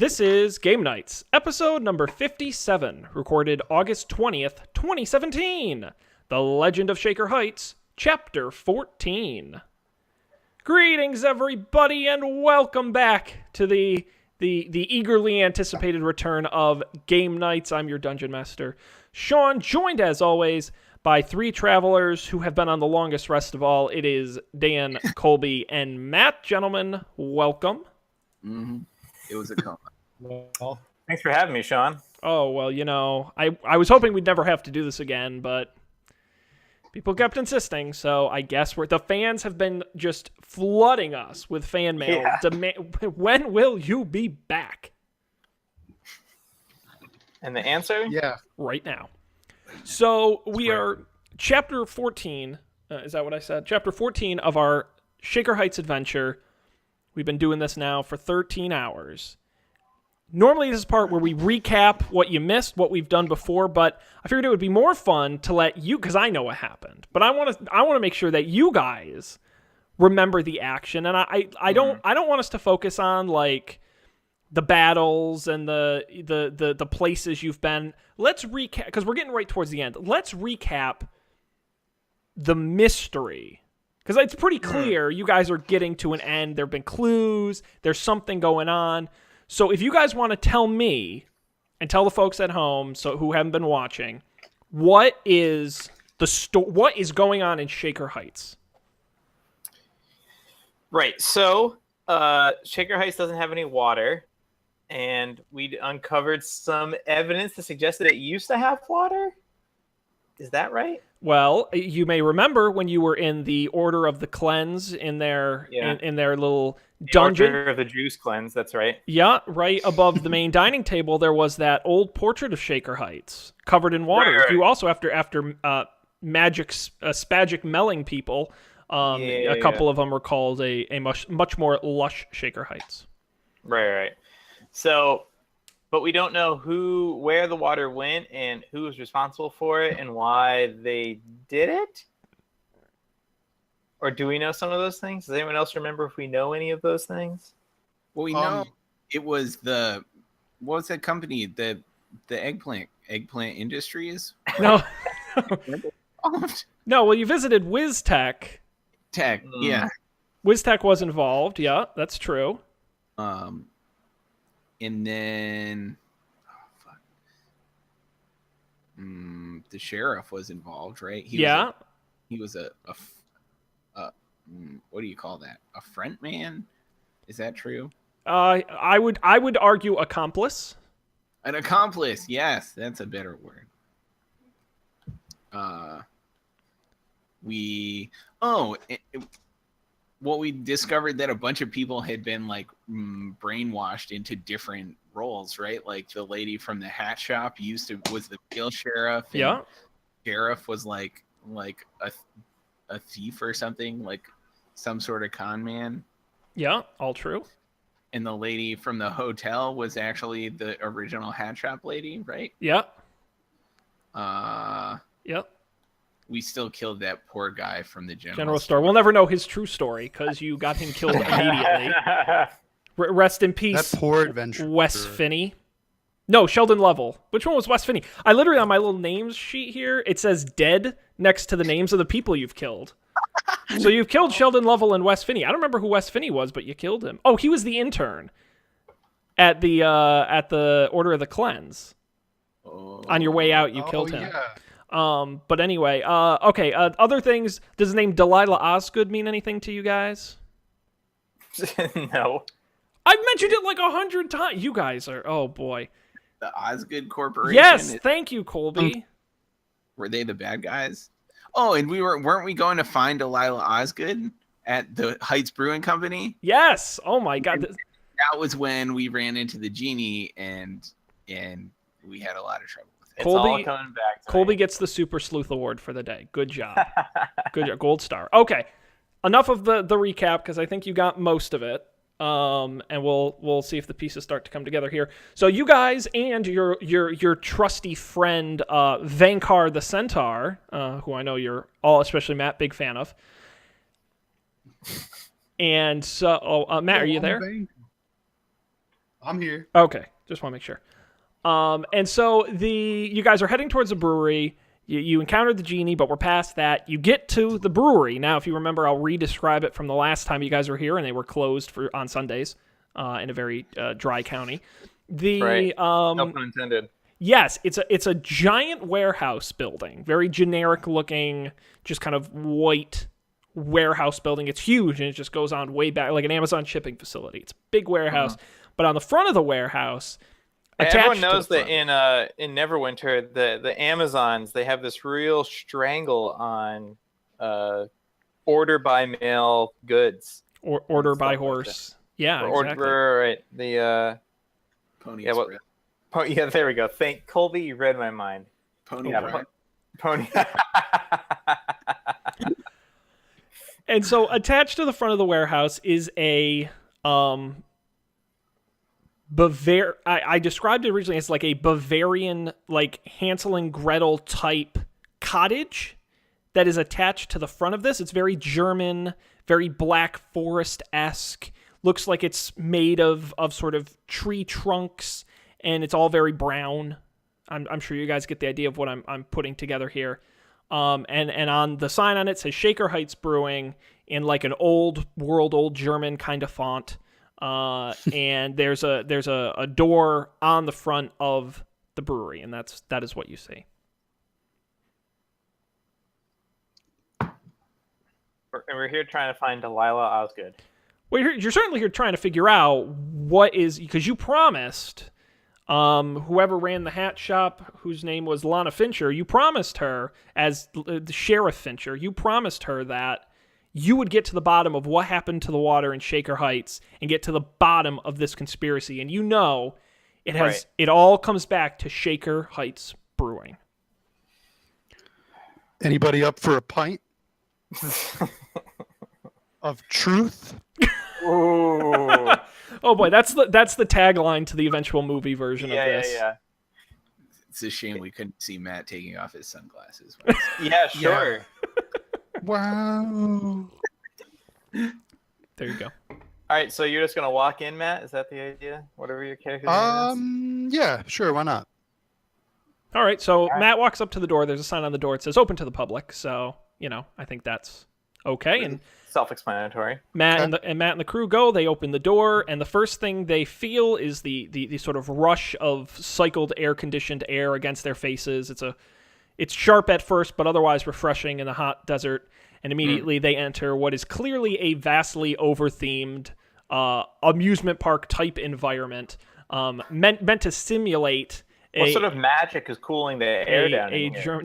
This is Game Nights, episode number 57, recorded August 20th, 2017. The Legend of Shaker Heights, chapter 14. Greetings, everybody, and welcome back to the eagerly anticipated return of Game Nights. I'm your Dungeon Master, Sean, joined as always by three travelers who have been on the longest rest of all. It is Dan, Colby, and Matt. Gentlemen, welcome. Mm-hmm. It was a coma. Well, thanks for having me, Sean. Oh, well, you know, I was hoping we'd never have to do this again, but people kept insisting, so I guess the fans have been just flooding us with fan mail. Yeah. When will you be back? And the answer? Yeah. Right now. So we are chapter 14. Is that what I said? Chapter 14 of our Shaker Heights adventure. We've been doing this now for 13 hours. Normally, this is part where we recap what you missed, what we've done before, but I figured it would be more fun to let you, because I know what happened, but I want to make sure that you guys remember the action, and I don't want us to focus on like the battles and the places you've been. Let's recap, because we're getting right towards the end. Let's recap the mystery. Because it's pretty clear you guys are getting to an end. There have been clues. There's something going on. So if you guys want to tell me and tell the folks at home who haven't been watching, what is what is going on in Shaker Heights? Right. So Shaker Heights doesn't have any water, and we uncovered some evidence to suggest that it used to have water. Is that right? Well, you may remember when you were in the Order of the Cleanse in their in their little dungeon. Order of the Juice Cleanse, that's right. Yeah, right above the main dining table, there was that old portrait of Shaker Heights covered in water. Right. You also, after spagic melling people, a couple of them were called a much more lush Shaker Heights. Right. So, but we don't know where the water went and who was responsible for it and why they did it. Or do we know some of those things? Does anyone else remember if we know any of those things? Well, we know it was what was that company? The eggplant Industries? No. No, well, you visited WizTech. Tech, yeah. WizTech was involved, yeah, that's true. And then, the sheriff was involved, right? He was a what do you call that? A front man? Is that true? I would argue accomplice. An accomplice, yes, that's a better word. We discovered that a bunch of people had been like brainwashed into different roles, right? Like the lady from the hat shop was the real sheriff. And yeah. Sheriff was like a thief or something, like some sort of con man. Yeah, all true. And the lady from the hotel was actually the original hat shop lady, right? Yeah. Yep. We still killed that poor guy from the general store. We'll never know his true story because you got him killed immediately. Rest in peace. That poor adventure. Wes Finney. No, Sheldon Lovell. Which one was Wes Finney? I literally, on my little names sheet here, it says dead next to the names of the people you've killed. So you've killed Sheldon Lovell and Wes Finney. I don't remember who Wes Finney was, but you killed him. Oh, he was the intern at the Order of the Cleanse. On your way out, you killed him. Yeah. But anyway, okay. Other things. Does the name Delilah Osgood mean anything to you guys? No. I've mentioned it like 100 times. You guys are. Oh boy. The Osgood Corporation. Yes, thank you, Colby. Were they the bad guys? Oh, and weren't we going to find Delilah Osgood at the Heights Brewing Company? Yes. Oh my God. That was when we ran into the genie and we had a lot of trouble. It's all coming back to Colby me. gets the Super Sleuth Award for the day. Good job. Good job. Gold star. Okay. Enough of the recap because I think you got most of it. And we'll see if the pieces start to come together here. So you guys and your trusty friend Vankar the Centaur, who I know you're all, especially Matt, big fan of. And so, Matt, are you there? I'm here. Okay, just want to make sure. And so you guys are heading towards the brewery. You encountered the genie, but we're past that. You get to the brewery. Now, if you remember, I'll re-describe it from the last time you guys were here, and they were closed on Sundays in a very dry county. Right. No pun intended. Yes, it's a giant warehouse building, very generic looking, just kind of white warehouse building. It's huge, and it just goes on way back, like an Amazon shipping facility. It's a big warehouse, but on the front of the warehouse, everyone knows that in Neverwinter, the Amazons, they have this real strangle on order by mail goods. Or order by horse. Yeah, exactly. Right. The Pony Express. Yeah, there we go. Thank Colby, you read my mind. Pony. Pony. And so attached to the front of the warehouse is a I described it originally as like a Bavarian, like Hansel and Gretel type cottage that is attached to the front of this. It's very German, very Black Forest-esque. Looks like it's made of sort of tree trunks, and it's all very brown. I'm sure you guys get the idea of what I'm putting together here. And on the sign on it says Shaker Heights Brewing in like an old German kind of font. And there's a door on the front of the brewery, and that is what you see. We're here trying to find Delilah Osgood. Well, you're certainly here trying to figure out what is, because you promised whoever ran the hat shop, whose name was Lana Fincher, you promised her, as the Sheriff Fincher, you promised her that you would get to the bottom of what happened to the water in Shaker Heights and get to the bottom of this conspiracy. And you know it all comes back to Shaker Heights Brewing. Anybody up for a pint of truth? Ooh. Oh boy, that's the tagline to the eventual movie version of this. Yeah. It's a shame we couldn't see Matt taking off his sunglasses. Yeah, sure. Yeah. Wow. There you go. All right, so you're just gonna walk in, Matt? Is that the idea? Whatever your character name is? Yeah, sure, why not? All right, so Matt walks up to the door. There's a sign on the door. It says open to the public. So, I think that's okay. And self-explanatory. Matt and the crew go. They open the door, and the first thing they feel is the sort of rush of cycled air-conditioned air against their faces. It's sharp at first, but otherwise refreshing in the hot desert. And immediately they enter what is clearly a vastly over-themed amusement park type environment, meant to simulate. What sort of magic is cooling the air down in here?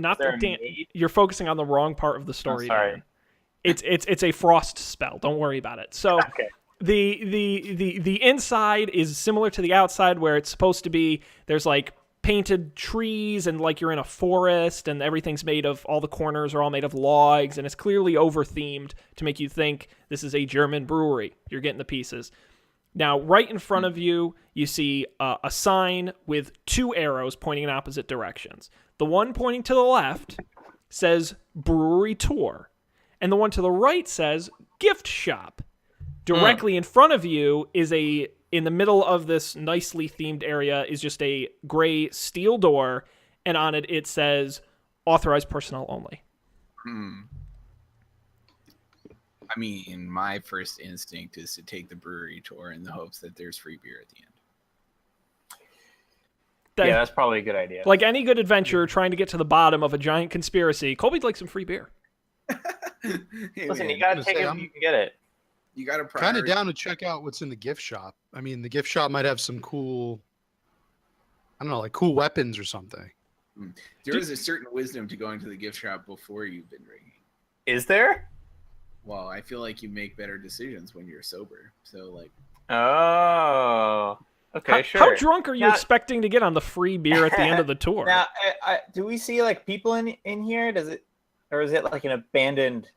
You're focusing on the wrong part of the story. Sorry. Dan. It's a frost spell. Don't worry about it. So Okay. the inside is similar to the outside, where it's supposed to be. There's like painted trees, and like you're in a forest, and everything's made of, all the corners are all made of logs, and it's clearly over themed to make you think this is a German brewery. You're getting the pieces. Now, right in front of you, you see a sign with two arrows pointing in opposite directions. The one pointing to the left says brewery tour, and the one to the right says gift shop. Directly in front of you is in the middle of this nicely themed area is just a gray steel door, and on it says authorized personnel only. I mean, my first instinct is to take the brewery tour in the hopes that there's free beer at the end. Yeah, that's probably a good idea. Like any good adventurer trying to get to the bottom of a giant conspiracy, Colby'd like some free beer. Hey, Listen, man, you gotta take it if you can get it. you got to Kind of down to check out what's in the gift shop. I mean, the gift shop might have some cool, I don't know, like cool weapons or something. There is a certain wisdom to going to the gift shop before you've been drinking. Is there? Well, I feel like you make better decisions when you're sober. So, like, Oh. Okay, sure. How drunk are you Now- expecting to get on the free beer at the end of the tour? Now, do we see like people in here? Or is it like an abandoned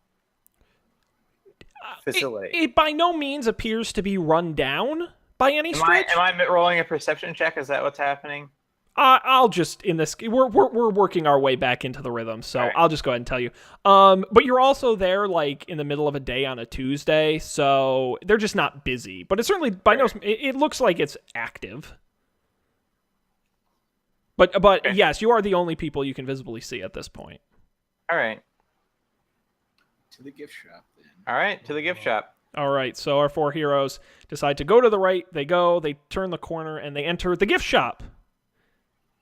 facility? It by no means appears to be run down by any stretch. Am I rolling a perception check? Is that what's happening? I'll just we're working our way back into the rhythm, so right. I'll just go ahead and tell you. But you're also there like in the middle of a day on a Tuesday, so they're just not busy. But it's certainly by no it looks like it's active. But Okay. yes, you are the only people you can visibly see at this point. All right. To the gift shop then. All right, to the gift shop. All right, so our 4 heroes decide to go to the right. They turn the corner, and they enter the gift shop.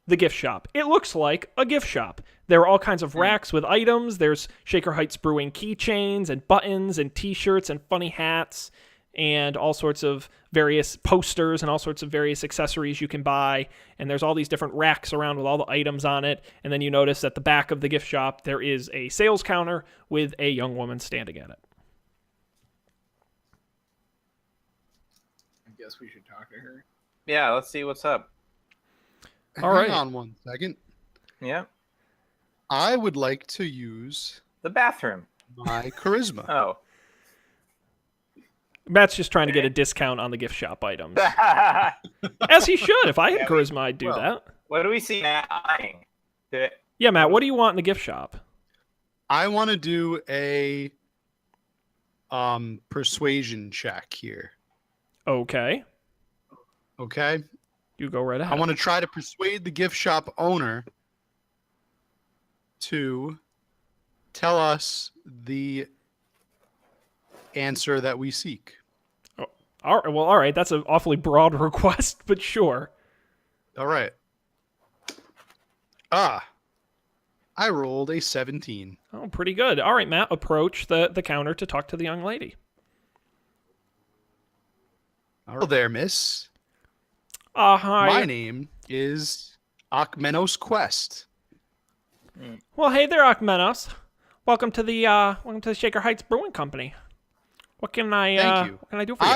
The gift shop. It looks like a gift shop. There are all kinds of racks with items. There's Shaker Heights Brewing keychains and buttons and t-shirts and funny hats and all sorts of various posters and all sorts of various accessories you can buy. And there's all these different racks around with all the items on it. And then you notice at the back of the gift shop, there is a sales counter with a young woman standing at it. I guess we should talk to her. Yeah, let's see what's up. All right. Hang on one second. Yeah. I would like to use The bathroom. my charisma. Oh. Matt's just trying to get a discount on the gift shop items. As he should. If I had charisma, I'd do that. What do we see Matt eyeing? Yeah, Matt, what do you want in the gift shop? I want to do a persuasion check here. Okay. Okay? You go right ahead. I want to try to persuade the gift shop owner to tell us the answer that we seek. All right. That's an awfully broad request, but sure. All right. I rolled a 17. Oh, pretty good. All right, Matt, approach the counter to talk to the young lady. Hello there, miss. Hi. My name is Akmenos Quest. Well, hey there, Akmenos. Welcome to the Shaker Heights Brewing Company. What can I Thank you. What can I do for you?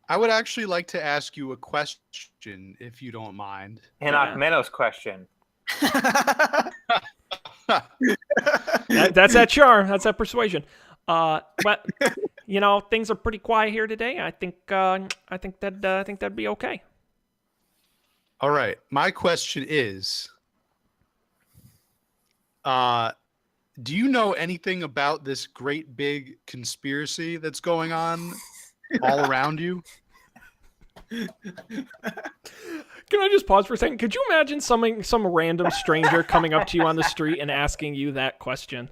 I would actually like to ask you a question, if you don't mind. An Yeah. Akmenos question. That's that charm. That's that persuasion. But things are pretty quiet here today. I think that'd be okay. All right. My question is, do you know anything about this great big conspiracy that's going on all around you? Can I just pause for a second? Could you imagine some random stranger coming up to you on the street and asking you that question?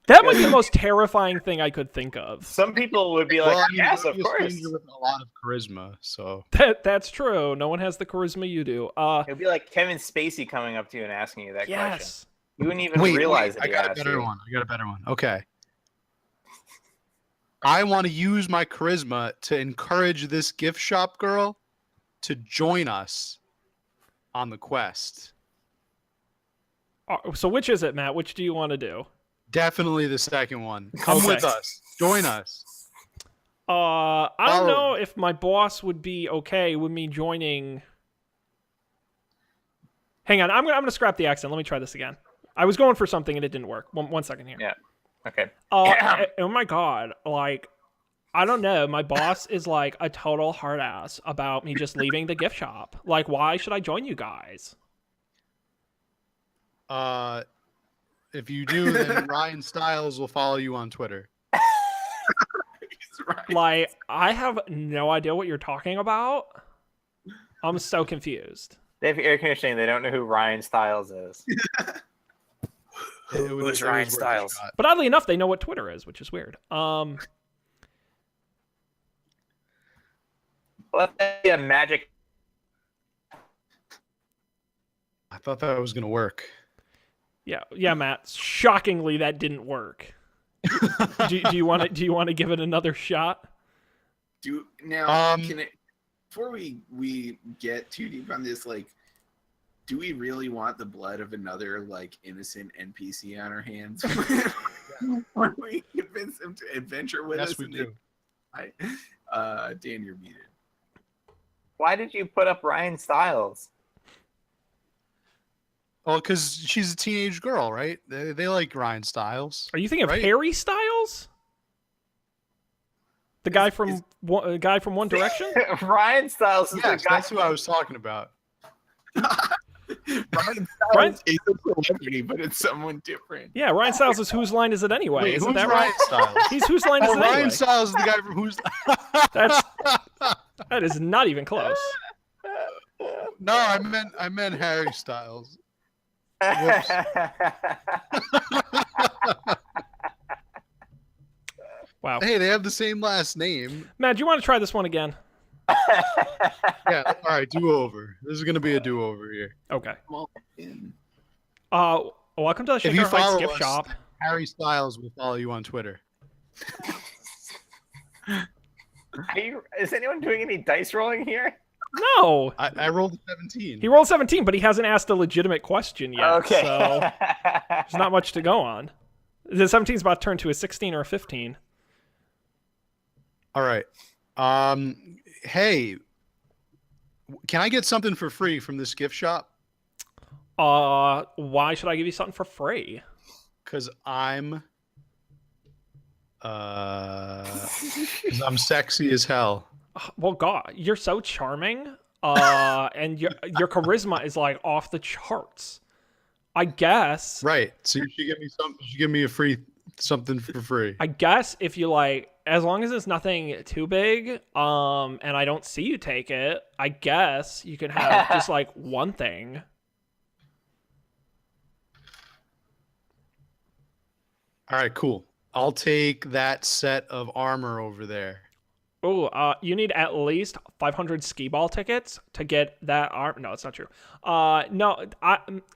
That might be the most terrifying thing I could think of. Some people would be like, Well, I mean, yes, you're of a course. stranger with a lot of charisma, so That's true. No one has the charisma you do. It would be like Kevin Spacey coming up to you and asking you that question. Yes. You wouldn't even wait, realize wait, that I he got a asked better you. one. Okay. I want to use my charisma to encourage this gift shop girl to join us on the quest. So which is it, Matt? Which do you want to do? Definitely the second one. Come with us. Join us. I don't know if my boss would be okay with me joining. Hang on, I'm gonna scrap the accent. Let me try this again. I was going for something and it didn't work. One second here. Yeah. Okay. Oh my god, like, I don't know. My boss is like a total hard ass about me just leaving the gift shop. Like, why should I join you guys? If you do, then Ryan Stiles will follow you on Twitter. Like, I have no idea what you're talking about. I'm so confused. They have air conditioning. They don't know who Ryan Stiles is. Who's Ryan Stiles? But oddly enough, they know what Twitter is, which is weird. Let's say a magic. I thought that was gonna work. Yeah, Matt. Shockingly, that didn't work. do you want to give it another shot? Before we get too deep on this, like, do we really want the blood of another like innocent NPC on our hands when we convince them to adventure with us? Yes, we do. Dan, you're muted. Why did you put up Ryan Stiles? Oh, because she's a teenage girl, right? They like Ryan Stiles. Are you thinking of Right. Harry Styles? The guy from One Direction? Ryan Stiles is Yes, the guy. that's who I was talking about. Ryan Ryan- Stiles is a celebrity, but it's someone different. Yeah, Ryan Stiles is Whose Line Is It Anyway? Wait, Isn't who's that Ryan right? Stiles? He's Whose Line Is Oh, It Anyway? Ryan Stiles is the guy from Who's. That is not even close. No, I meant Harry Styles. Whoops. Wow. Hey, they have the same last name. Matt, do you want to try this one again? Yeah. All right, do over. This is gonna be a do over here. Okay. Well, in- Welcome to the If Shaker you Heights follow gift us, shop. Harry Styles will follow you on Twitter. Is anyone doing any dice rolling here? No, I rolled a 17. he rolled 17, but he hasn't asked a legitimate question yet. Okay. So there's not much to go on. The 17 is about to turn to a 16 or a 15. All right. Hey, can I get something for free from this gift shop? Why should I give you something for free? Because I'm sexy as hell. Well, God, you're so charming. And your charisma is like off the charts. I guess. Right. So you should give me something. You should give me a free something for free. I guess if you like, as long as it's nothing too big, and I don't see you take it, I guess you can have just like one thing. All right, cool. I'll take that set of armor over there. Oh, you need at least 500 skee ball tickets to get that arm. No, it's not true. No,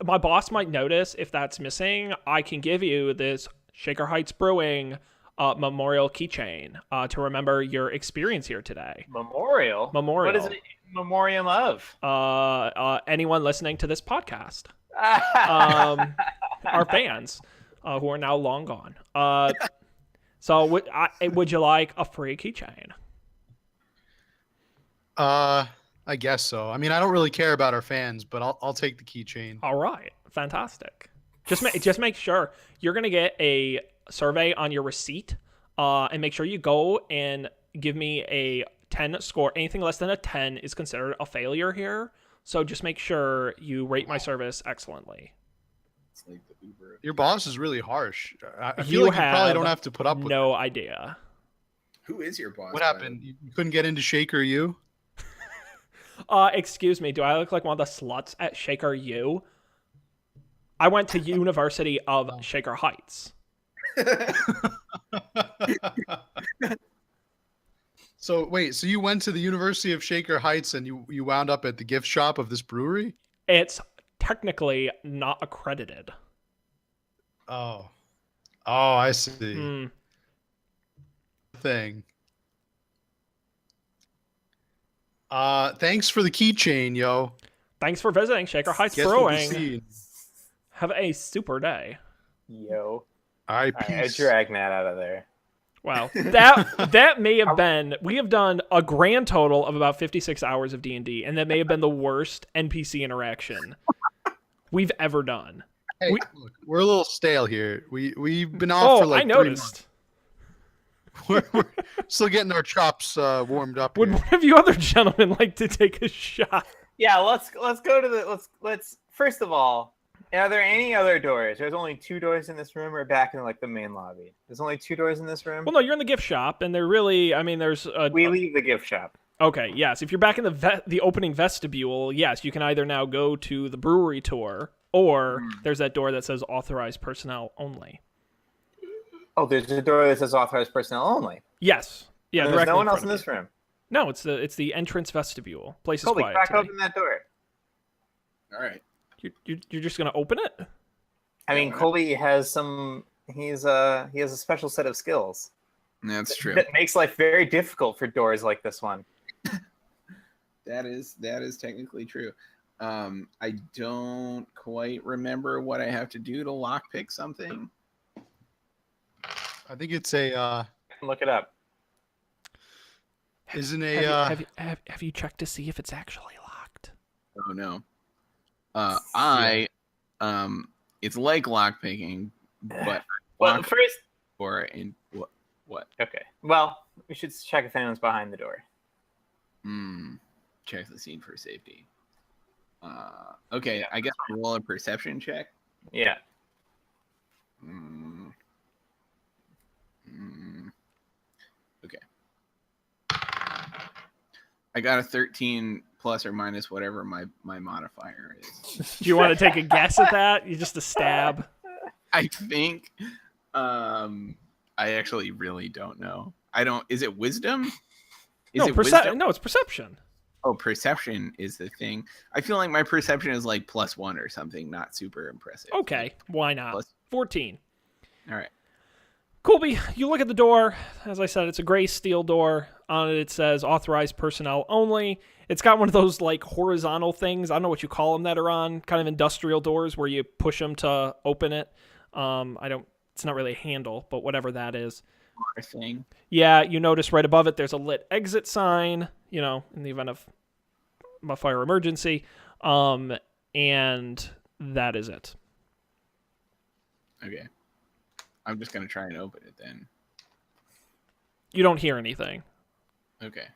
my boss might notice if that's missing. I can give you this Shaker Heights Brewing memorial keychain to remember your experience here today. Memorial? Memorial. What is it memoriam of? Anyone listening to this podcast. Our fans who are now long gone. So would you like a free keychain? I guess so. I mean, I don't really care about our fans, but I'll take the keychain. All right, fantastic. Just make sure you're gonna get a survey on your receipt, and make sure you go and give me a 10 score. Anything less than a 10 is considered a failure here. So just make sure you rate my service excellently. It's like the Uber. Your boss is really harsh. I feel You like you probably have don't have to put up with it. No idea. Who is your boss? What by the happened? way? You couldn't get into Shaker U? Excuse me, do I look like one of the sluts at Shaker U? I went to University of Shaker Heights. So wait, so you went to the University of Shaker Heights and you wound up at the gift shop of this brewery? It's technically not accredited. Oh, I see. Hmm. Thing. Thanks for the keychain, yo. Thanks for visiting Shaker Heights Guess we'll be Brewing. seeing. Have a super day. Yo. All right, All right, I peace. drag Matt out of there. Wow, that may have been. We have done a grand total of about 56 hours of D&D, and that may have been the worst NPC interaction we've ever done. Hey, We- look, we're a little stale here. We've been off for like I 3 months. noticed. We're still getting our chops warmed up. Would Here. one of you other gentlemen like to take a shot? Yeah, let's go to the let's first of all, are there any other doors? There's only 2 doors in this room. Or back in like the main lobby. There's only 2 doors in this room. Well, no, you're in the gift shop, and they're really. I mean, there's. We leave the gift shop. Okay, yes. If you're back in the opening vestibule, yes, you can either now go to the brewery tour, or there's that door that says authorized personnel only. Oh, there's a door that says authorized personnel only. Yes. Yeah. And there's directly no one in else front in of this you. room. No, it's the entrance vestibule. Place is Holy quiet crack! today. Open that door. All right. You're just gonna open it? I mean, Yeah. Colby has some. He has a special set of skills That's true. that makes life very difficult for doors like this one. That is technically true. I don't quite remember what I have to do to lockpick something. I think it's a. Look it up. Isn't a. Have you checked to see if it's actually locked? Oh no. It's like lockpicking, but Well, lock first, door in what? What? Okay. Well, we should check if anyone's behind the door. Check the scene for safety. Okay, I guess roll a perception check. Yeah. Okay. I got a 13 plus or minus whatever my modifier is. Do you want to take a guess at that? You just a stab. I think. I actually really don't know. I don't. Is it wisdom? No, wisdom? No, it's perception. Oh, perception is the thing. I feel like my perception is like +1 or something, not super impressive. Okay, why not? 14. All right. Colby, you look at the door. As I said, it's a gray steel door. On it, it says authorized personnel only. It's got one of those like horizontal things. I don't know what you call them that are on kind of industrial doors where you push them to open it. It's not really a handle, but whatever that is. Thing. Yeah, you notice right above it, there's a lit exit sign, in the event of a fire emergency. And that is it. Okay. I'm just going to try and open it then. You don't hear anything. Okay.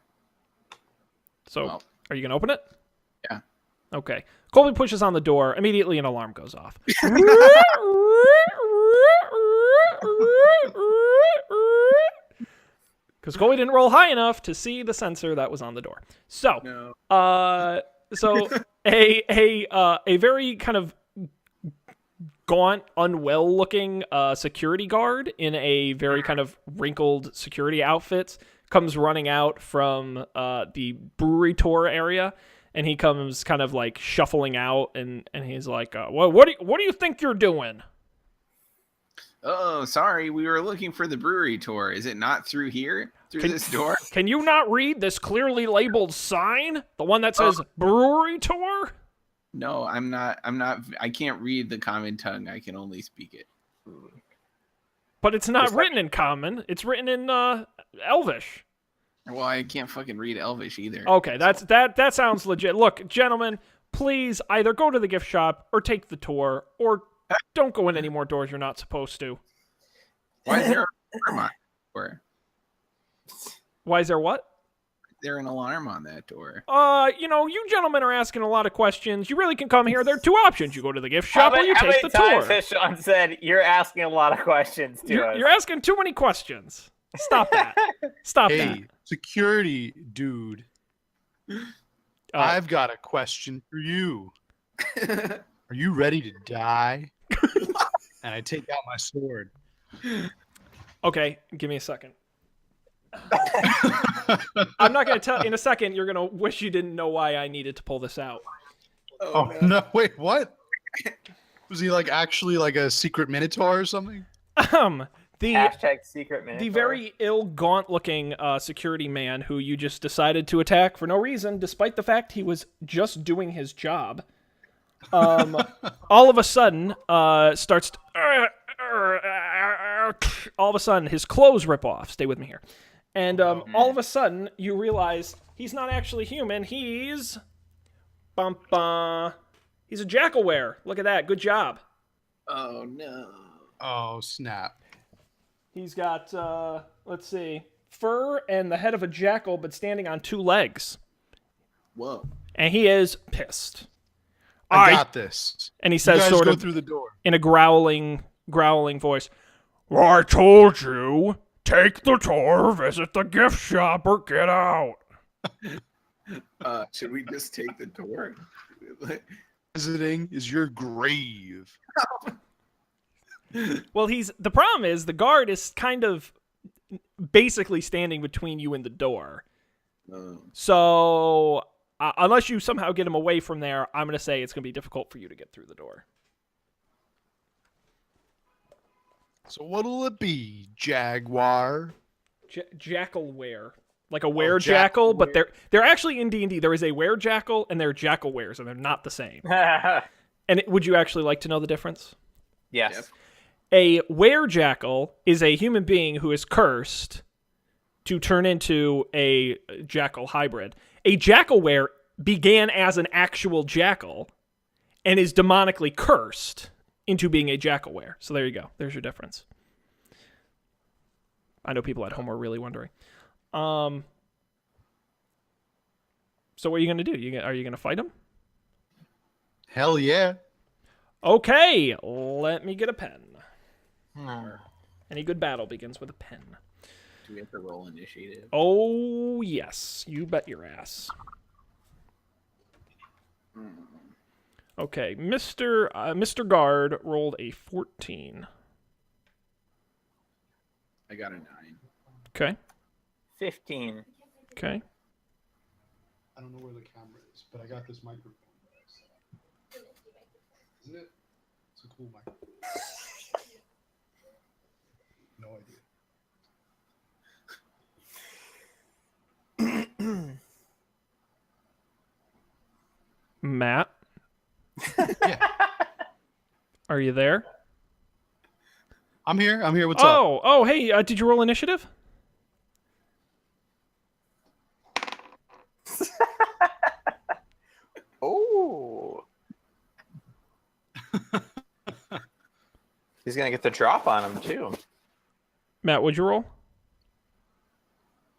So, Are you going to open it? Yeah. Okay. Colby pushes on the door. Immediately, an alarm goes off. Because Colby didn't roll high enough to see the sensor that was on the door. So, a very kind of gaunt, unwell-looking security guard in a very kind of wrinkled security outfit comes running out from the brewery tour area, and he comes kind of like shuffling out, and he's like, "What do you think you're doing?" Oh, sorry, we were looking for the brewery tour. Is it not through here? Through this door? Can you not read this clearly labeled sign? The one that says brewery tour? No, I'm not. I can't read the common tongue. I can only speak it. But it's not written in common. It's written in Elvish. Well, I can't fucking read Elvish either. Okay, that sounds legit. Look, gentlemen, please either go to the gift shop or take the tour, or don't go in any more doors you're not supposed to. Why is there an alarm on that door? Why is there what? Is there an alarm on that door? You gentlemen are asking a lot of questions. You really can come here. There are two options. You go to the gift shop or you take the tour. How many times has Sean said, you're asking a lot of questions to us? You're asking too many questions. Stop that. Stop that. Hey, security dude. I've got a question for you. Are you ready to die? And I take out my sword. Okay, give me a second. I'm not going to tell. In a second, you're going to wish you didn't know why I needed to pull this out. Oh, no. Wait, what? Was he actually like a secret minotaur or something? Hashtag secret minotaur. The very ill, gaunt-looking security man who you just decided to attack for no reason, despite the fact he was just doing his job, all of a sudden starts... all of a sudden, his clothes rip off. Stay with me here. And all of a sudden, you realize he's not actually human. He's... He's a jackalware. Look at that. Good job. Oh, no. Oh, snap. He's got, let's see, fur and the head of a jackal, but standing on two legs. Whoa. And he is pissed. I got this. And he says, you guys sort go of through the door. in a growling voice, I told you, take the tour, visit the gift shop, or get out. Should we just take the tour? Visiting is your grave. Well, the problem is the guard is kind of basically standing between you and the door. So unless you somehow get him away from there, I'm going to say it's going to be difficult for you to get through the door. So what'll it be, Jaguar? Jackalware. Like a were-jackal, but they're actually in D&D. There is a were-jackal and there are jackal-wares, and they're not the same. And would you actually like to know the difference? Yes. Yep. A were-jackal is a human being who is cursed to turn into a jackal hybrid. A jackal-were began as an actual jackal and is demonically cursed into being a jackal-were. So there you go. There's your difference. I know people at home are really wondering. So what are you going to do? Are you going to fight him? Hell yeah. Okay, let me get a pen. Hmm. Any good battle begins with a pen. Do we have to roll initiative? Oh, yes. You bet your ass. Okay, Mr. Guard rolled a 14. I got a 9. Okay. 15. Okay. I don't know where the camera is, but I got this microphone. Isn't it? It's a cool microphone. No idea. Matt, Yeah. are you there? I'm here. What's up? Oh, hey, did you roll initiative? Oh. He's gonna get the drop on him too. Matt, what'd you roll?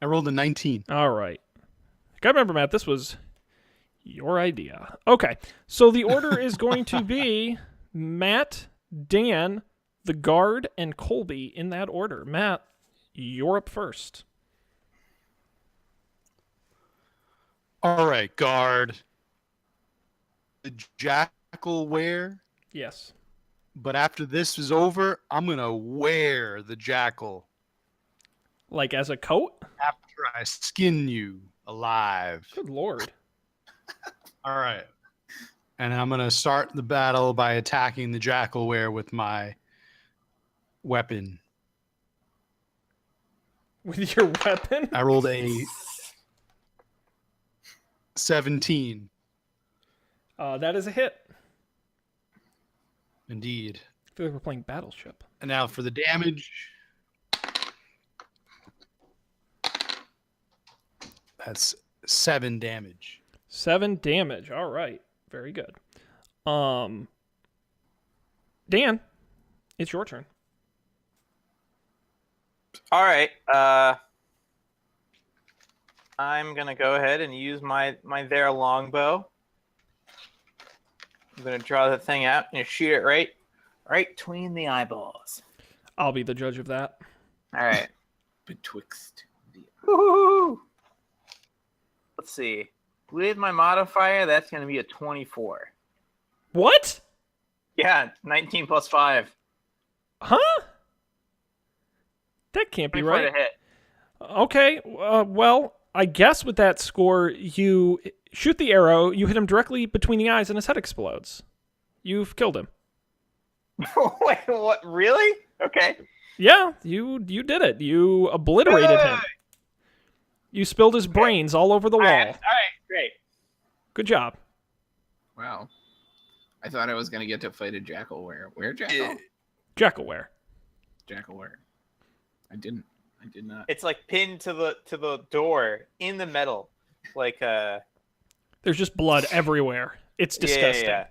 I rolled a 19. All right. Gotta remember, Matt, this was your idea. Okay, so the order is going to be Matt, Dan, the Guard, and Colby in that order. Matt, you're up first. All right, guard. The jackal wear, Yes. but after this is over, I'm gonna wear the jackal Like as a coat? after I skin you alive. Good lord. All right. And I'm going to start the battle by attacking the jackal wear with my weapon. With your weapon? I rolled a 17. That is a hit. Indeed. I feel like we're playing Battleship. And now for the damage. That's 7 damage. 7 damage. All right. Very good. Dan, it's your turn. All right. I'm gonna go ahead and use my there longbow. I'm gonna draw the thing out and shoot it right between the eyeballs. I'll be the judge of that. All right. Betwixt the Woo-hoo-hoo. Let's see. With my modifier, that's gonna be a 24. What? Yeah, 19 plus 5. Huh? That can't be 24 right. to hit. Okay. Well, I guess with that score, you shoot the arrow, you hit him directly between the eyes, and his head explodes. You've killed him. Wait, what? Really? Okay. Yeah, you did it. You obliterated him. You spilled his brains all over the wall. All right, great. Good job. Wow. I thought I was gonna get to fight a jackal wear. Where jackal? Jackalware. Jackal wear. I did not. It's like pinned to the door in the metal, like There's just blood everywhere. It's disgusting. Yeah.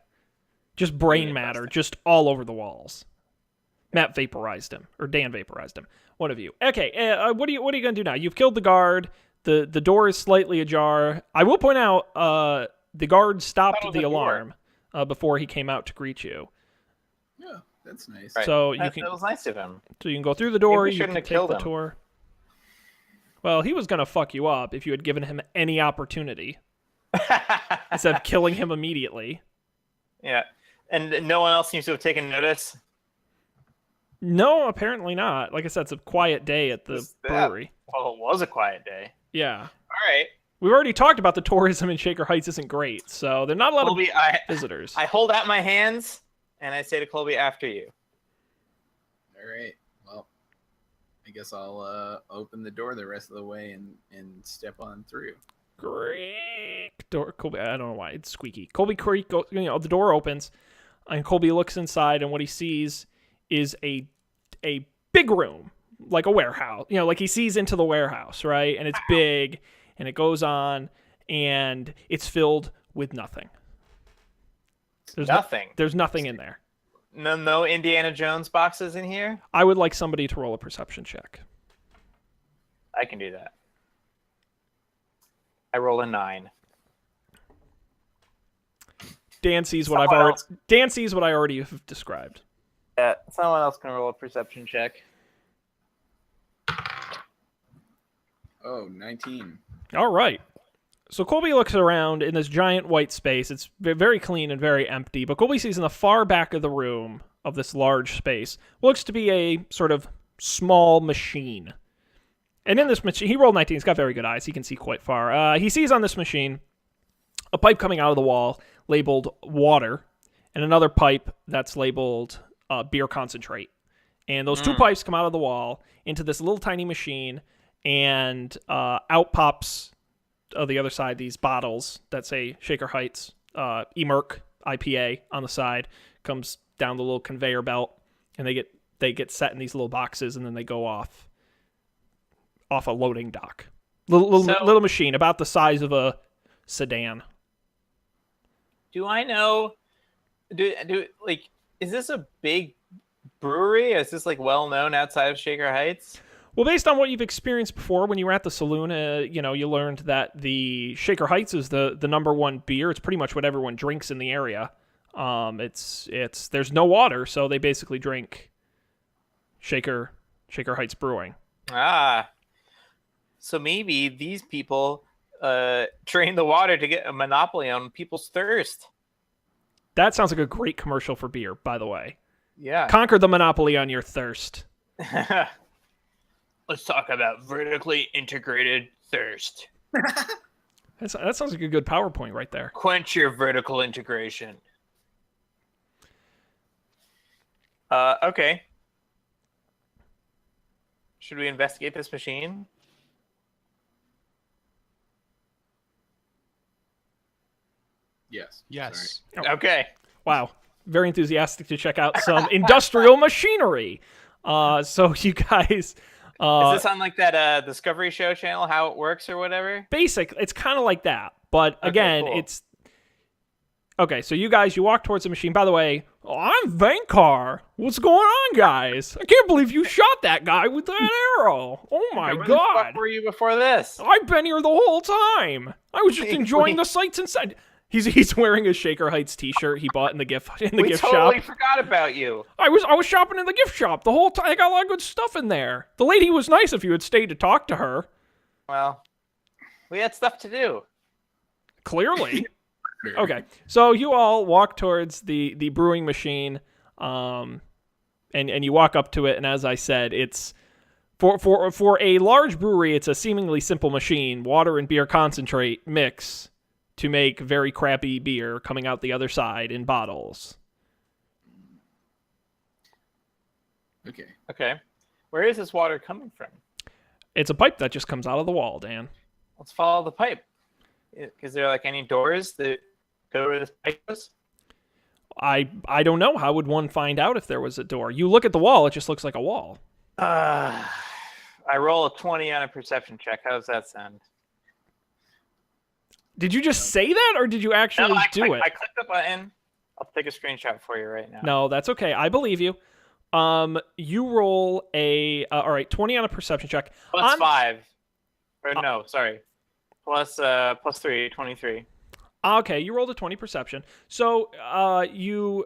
Just brain Yeah, matter, disgusting. just all over the walls. Matt vaporized him, or Dan vaporized him. One of you. Okay, what are you gonna do now? You've killed the guard. The door is slightly ajar. I will point out, the guard stopped That was the a door. alarm before he came out to greet you. Yeah, that's nice. Right. So that was nice of him. So you can go through the door. Maybe we You shouldn't can have take killed the him. tour. Well, he was gonna fuck you up if you had given him any opportunity instead of killing him immediately. Yeah, and no one else seems to have taken notice. No, apparently not. Like I said, it's a quiet day at the Is that- brewery. Well, it was a quiet day. Yeah. All right, We've already talked about the tourism in Shaker Heights isn't great, so they're not a lot Colby, of visitors. I hold out my hands and I say to Colby, "After you." All right. Well, I guess I'll open the door the rest of the way and step on through. Great door, Colby. I don't know why it's squeaky. Colby creak. The door opens, and Colby looks inside, and what he sees is a big room, like a warehouse. Like he sees into the warehouse, right? And it's big, and it goes on, and it's filled with nothing. There's Nothing. There's nothing in there. No Indiana Jones boxes in here. I would like somebody to roll a perception check. I can do that. I roll a 9. Dan sees what I already have described. Yeah, someone else can roll a perception check. Oh, 19. All right. So Colby looks around in this giant white space. It's very clean and very empty, but Colby sees in the far back of the room of this large space what looks to be a sort of small machine. And in this machine, he rolled 19. He's got very good eyes. He can see quite far. He sees on this machine a pipe coming out of the wall labeled water and another pipe that's labeled beer concentrate. And those two pipes come out of the wall into this little tiny machine, and out pops the other side these bottles that say Shaker Heights Emerc IPA on the side. Comes down the little conveyor belt, and they get set in these little boxes, and then they go off a loading dock. Little machine about the size of a sedan. Do I know? Is this a big brewery? Is this like well known outside of Shaker Heights? Well, based on what you've experienced before, when you were at the saloon, you learned that the Shaker Heights is the number one beer. It's pretty much what everyone drinks in the area. There's no water, so they basically drink Shaker Heights Brewing. So maybe these people drain the water to get a monopoly on people's thirst. That sounds like a great commercial for beer, by the way. Yeah. Conquer the monopoly on your thirst. Let's talk about vertically integrated thirst. That sounds like a good PowerPoint right there. Quench your vertical integration. Okay. Should we investigate this machine? Yes. Yes. Oh. Okay. Wow. Very enthusiastic to check out some industrial machinery. So you guys... is this on like that Discovery Show channel, How It Works or whatever? Basic. It's kind of like that. But again, cool. it's... Okay, so you walk towards the machine. By the way, I'm Vankar. What's going on, guys? I can't believe you shot that guy with that arrow. Oh my Where the god. fuck were you before this? I've been here the whole time. I was just enjoying the sights inside. He's wearing a Shaker Heights t-shirt he bought in the gift shop. We totally forgot about you. I was shopping in the gift shop the whole time. I got a lot of good stuff in there. The lady was nice if you had stayed to talk to her. Well, we had stuff to do. Clearly. Okay, so you all walk towards the brewing machine, and you walk up to it, and as I said, it's for a large brewery, it's a seemingly simple machine, water and beer concentrate mix to make very crappy beer coming out the other side in bottles. Okay. Where is this water coming from? It's a pipe that just comes out of the wall, Dan. Let's follow the pipe. Is there like any doors that go where this pipe goes? I don't know. How would one find out if there was a door? You look at the wall, it just looks like a wall. I roll a 20 on a perception check. How does that sound? Did you just say that, or did you actually do it? I clicked the button. I'll take a screenshot for you right now. No, that's okay. I believe you. You roll a all right, 20 on a perception check. Plus 5. Or no, sorry. Plus 3, 23. Okay, you rolled a 20 perception. So,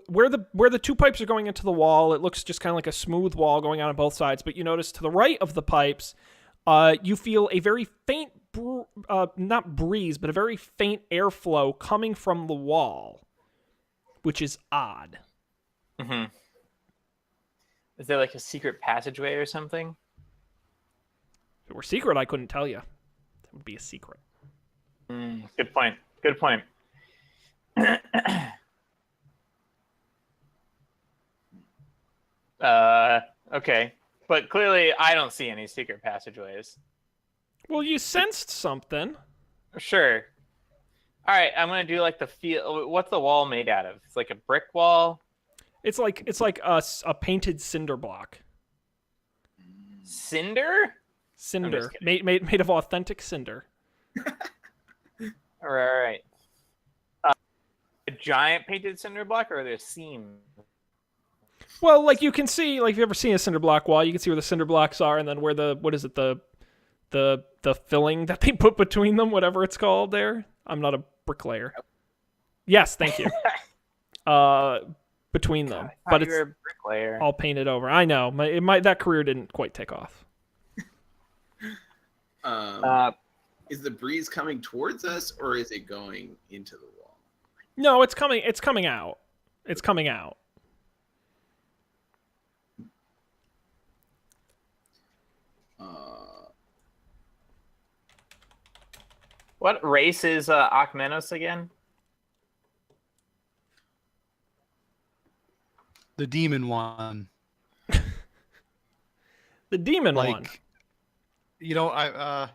where the two pipes are going into the wall, it looks just kind of like a smooth wall going on both sides. But you notice to the right of the pipes, you feel a very faint, not breeze, but a very faint airflow coming from the wall, which is odd. Mm-hmm. Is there like a secret passageway or something? If it were secret, I couldn't tell you. That would be a secret. Good point. Good point. Okay. But clearly, I don't see any secret passageways. Well, you sensed something. Sure. All right, I'm gonna do like the feel. What's the wall made out of? It's like a brick wall. It's like a painted cinder block. Cinder. Cinder, made of authentic cinder. All right. A giant painted cinder block, or are there seams? Well, like you can see, like if you've ever seen a cinder block wall, you can see where the cinder blocks are, and then where the the filling that they put between them, whatever it's called there. I'm not a bricklayer. Yes, thank you. Between them, but it's a bricklayer. all painted over. I know that career didn't quite take off. Is the breeze coming towards us, or is it going into the wall? No, it's coming. It's coming out. It's coming out. What race is Akmenos again? The demon one. The demon one. You know, I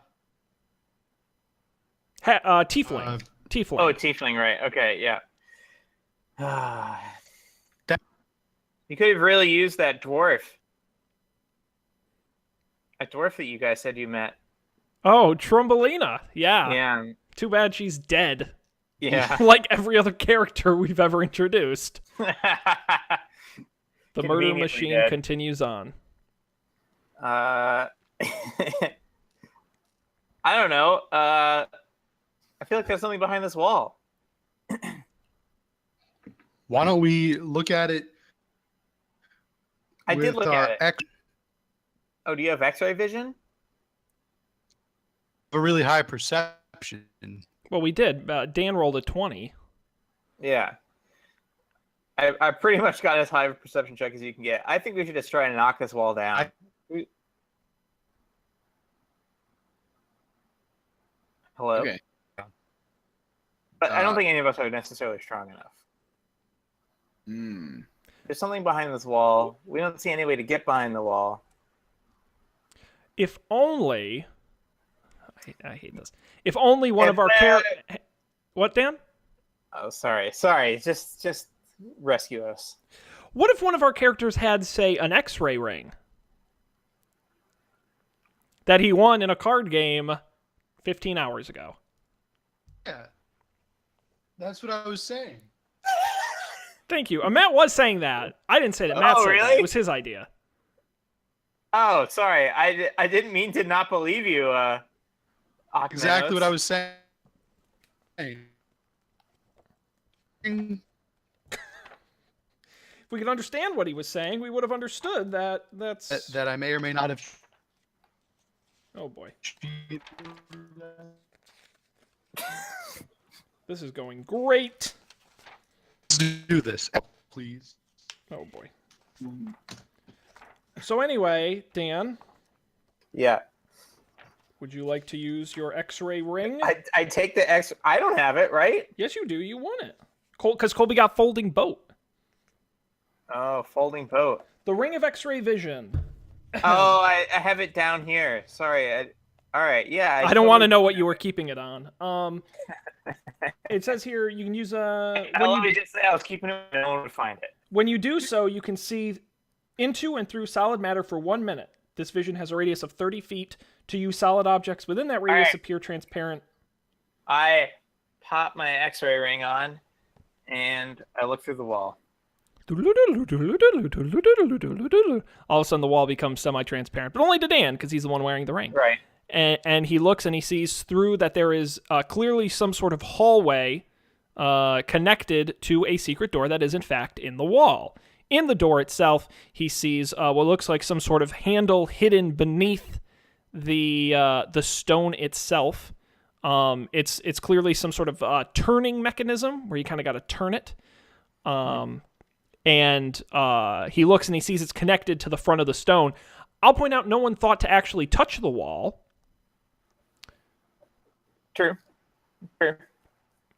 Tiefling. Tiefling. Oh, tiefling, right? Okay, yeah. You could have really used that dwarf. That dwarf that you guys said you met. Oh, Trumbelina. Yeah. Yeah. Too bad she's dead. Yeah. Like every other character we've ever introduced. The murder machine dead. continues on. I don't know. I feel like there's something behind this wall. Why don't we look at it? I did look at it. A Do you have X-ray vision? really high perception. Well, we did. Dan rolled a 20. Yeah. I pretty much got as high of a perception check as you can get. I think we should just try and knock this wall down. Hello? Okay. But I don't think any of us are necessarily strong enough. Hmm. There's something behind this wall. We don't see any way to get behind the wall. If only... I hate this. If only one of our characters... What, Dan? Oh, sorry. Just rescue us. What if one of our characters had, say, an X-ray ring that he won in a card game 15 hours ago? Yeah. That's what I was saying. Thank you. Matt was saying that. I didn't say that. Matt said that. It was his idea. Oh, sorry. I didn't mean to not believe you. Akmenos. Exactly what I was saying. If we could understand what he was saying, we would have understood that that I may or may not have. Oh boy. This is going great. Do this, please. Oh boy. So anyway, Dan. Yeah. Would you like to use your X-ray ring? I take the X. I don't have it, right? Yes, you do. You won it. Because Colby got folding boat. Oh, folding boat. The ring of X-ray vision. Oh, I have it down here. Sorry. All right. Yeah. I don't want to know what you were keeping it on. It says here you can use a. Let me just say I was keeping it. No one would find it. When you do so, you can see into and through solid matter for 1 minute. This vision has a radius of 30 feet. To use solid objects within that radius appear transparent. I pop my X-ray ring on, and I look through the wall. All of a sudden, the wall becomes semi-transparent, but only to Dan because he's the one wearing the ring. Right. And he looks and he sees through that there is clearly some sort of hallway connected to a secret door that is in fact in the wall. In the door itself, he sees what looks like some sort of handle hidden beneath the stone itself. It's clearly some sort of turning mechanism where you kind of got to turn it. And he looks and he sees it's connected to the front of the stone. I'll point out no one thought to actually touch the wall. True.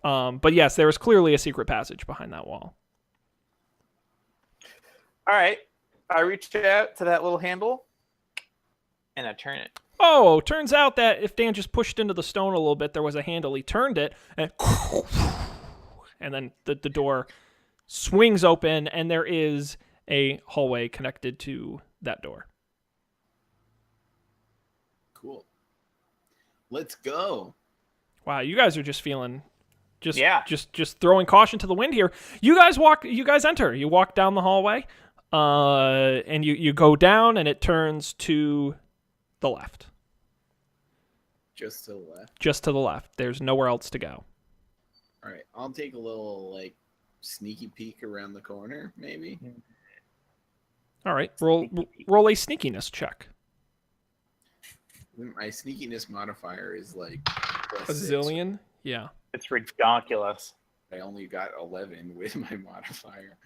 But yes, there is clearly a secret passage behind that wall. All right. I reach out to that little handle, and I turn it. Oh, turns out that if Dan just pushed into the stone a little bit, there was a handle. He turned it, and then the door swings open, and there is a hallway connected to that door. Cool. Let's go. Wow, you guys are just feeling... Yeah. Just throwing caution to the wind here. You guys enter. You walk down the hallway, and you go down, and it turns to the left. Just to the left. Just to the left. There's nowhere else to go. All right, I'll take a little like sneaky peek around the corner, maybe. All right, roll a sneakiness check. My sneakiness modifier is like A zillion? Yeah. It's ridiculous. I only got 11 with my modifier.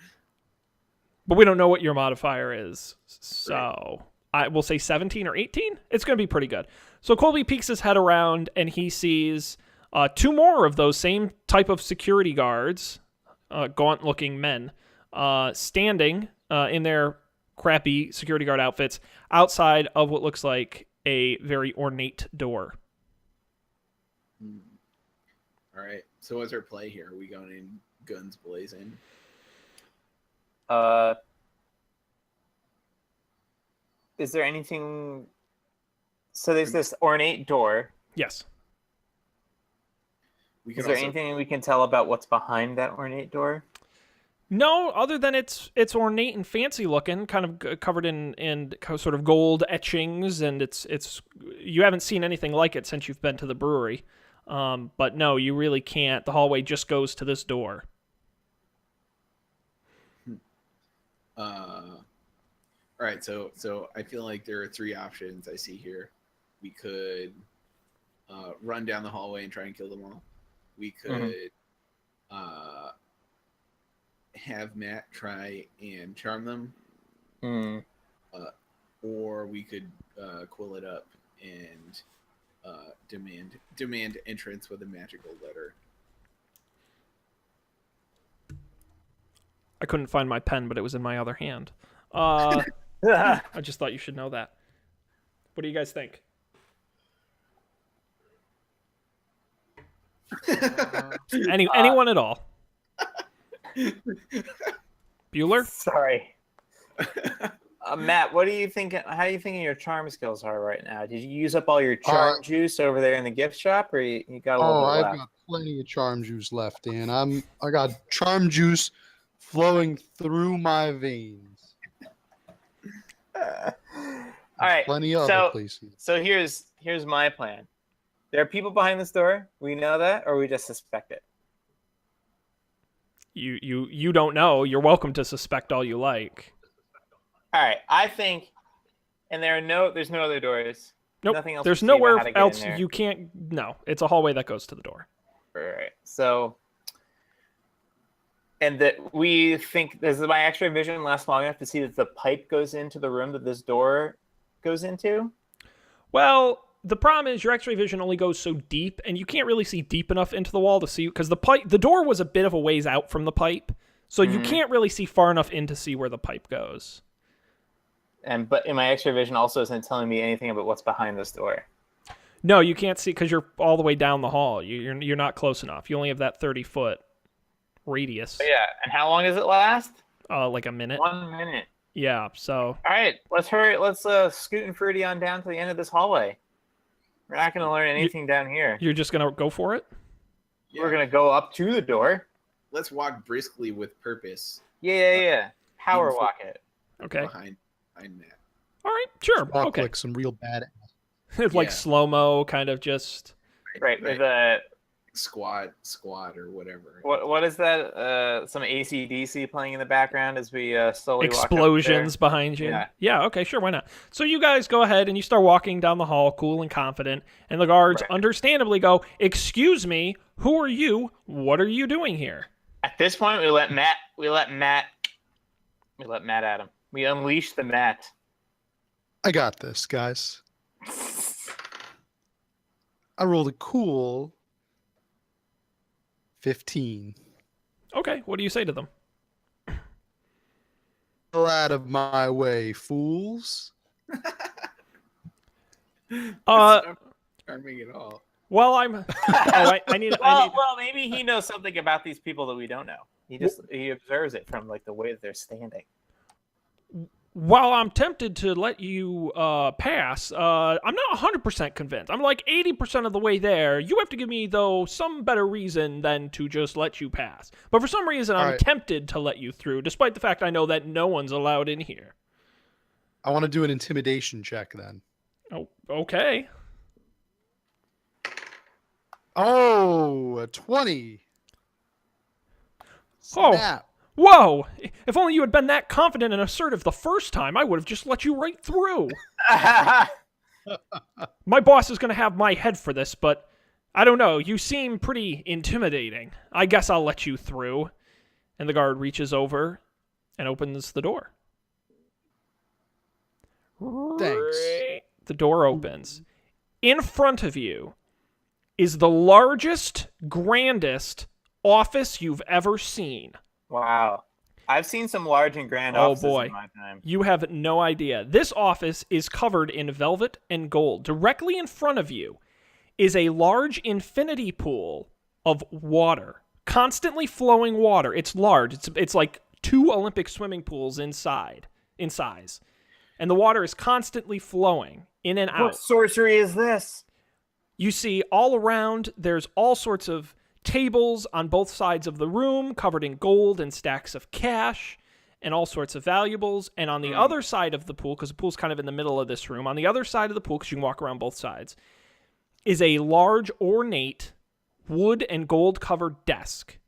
But we don't know what your modifier is. So I will say 17 or 18. It's going to be pretty good. So Colby peeks his head around and he sees two more of those same type of security guards, gaunt-looking men, standing in their crappy security guard outfits outside of what looks like a very ornate door. All right. So what's our play here? Are we going in guns blazing? Is there anything? So there's this ornate door. Yes. Is there anything we can tell about what's behind that ornate door? No, other than it's ornate and fancy looking, kind of covered in sort of gold etchings, and it's you haven't seen anything like it since you've been to the brewery. But no, you really can't. The hallway just goes to this door. All right, so I feel like there are three options I see here. We could run down the hallway and try and kill them all. We could have Matt try and charm them, or we could quill it up and demand entrance with a magical letter. I couldn't find my pen, but it was in my other hand. I just thought you should know that. What do you guys think? Anyone at all? Bueller? Sorry. Matt, what do you think? How do you think your charm skills are right now? Did you use up all your charm juice over there in the gift shop, or you got a little bit left? I've got plenty of charm juice left, Dan. I got charm juice flowing through my veins. All right. Plenty of it, please. So here's my plan. There are people behind this door. We know that, or we just suspect it. You don't know. You're welcome to suspect all you like. All right, I think, and there's no other doors. Nope. Nothing else. There's nowhere else you can't. No, it's a hallway that goes to the door. All right. So, and that we think, does my X-ray vision last long enough to see that the pipe goes into the room that this door goes into? Well, the problem is your X-ray vision only goes so deep, and you can't really see deep enough into the wall to see, because the door was a bit of a ways out from the pipe, so you can't really see far enough in to see where the pipe goes. But in my X-ray vision also isn't telling me anything about what's behind this door. No, you can't see because you're all the way down the hall. You're not close enough. You only have that 30-foot radius. Yeah, and how long does it last? Like a minute. 1 minute. Yeah. So. All right, let's hurry. Let's scoot and fruity on down to the end of this hallway. We're not going to learn anything down here. You're just going to go for it? Yeah. We're going to go up to the door. Let's walk briskly with purpose. Yeah. Power walk it. Okay. Behind Matt. All right, sure. Walk okay. like some real bad. It's like slow-mo, kind of just. Right. With a squat or whatever. What is that? Some AC/DC playing in the background as we slowly explosions walk behind you. Yeah. Okay. Sure. Why not? So you guys go ahead and you start walking down the hall, cool and confident, and the guards understandably go, "Excuse me, who are you? What are you doing here?" At this point, we let Matt at him. We unleash the Matt. I got this, guys. I rolled a cool 15. Okay, what do you say to them? Go out of my way, fools. Not charming at all. Well, I need. Well, maybe he knows something about these people that we don't know. He observes it from like the way that they're standing. While I'm tempted to let you pass, I'm not 100% convinced. I'm like 80% of the way there. You have to give me, though, some better reason than to just let you pass. But for some reason, I'm tempted to let you through, despite the fact I know that no one's allowed in here. I want to do an intimidation check then. Oh, okay. Oh, a 20. Oh. Snap. Whoa! If only you had been that confident and assertive the first time, I would have just let you right through. My boss is going to have my head for this, but I don't know. You seem pretty intimidating. I guess I'll let you through. And the guard reaches over and opens the door. Thanks. The door opens. In front of you is the largest, grandest office you've ever seen. Wow. I've seen some large and grand offices boy. in my time. You have no idea. This office is covered in velvet and gold. Directly in front of you is a large infinity pool of water. Constantly flowing water. It's large. It's like 2 Olympic swimming pools in size. And the water is constantly flowing in and out. What sorcery is this? You see all around, there's all sorts of tables on both sides of the room covered in gold and stacks of cash and all sorts of valuables. And on the other side of the pool, because the pool's kind of in the middle of this room, on the other side of the pool, because you can walk around both sides, is a large, ornate, wood and gold covered desk.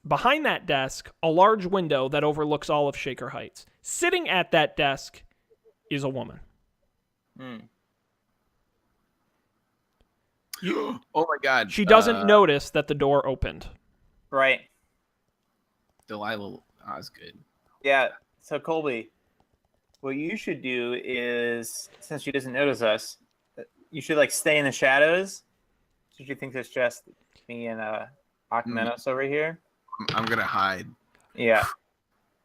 Behind that desk, a large window that overlooks all of Shaker Heights. Sitting at that desk is a woman. Oh my God! She doesn't notice that the door opened. Right. Delilah Osgood. Yeah. So Colby, what you should do is, since she doesn't notice us, you should like stay in the shadows. So she thinks it's just me and Akmenos over here. I'm gonna hide. Yeah.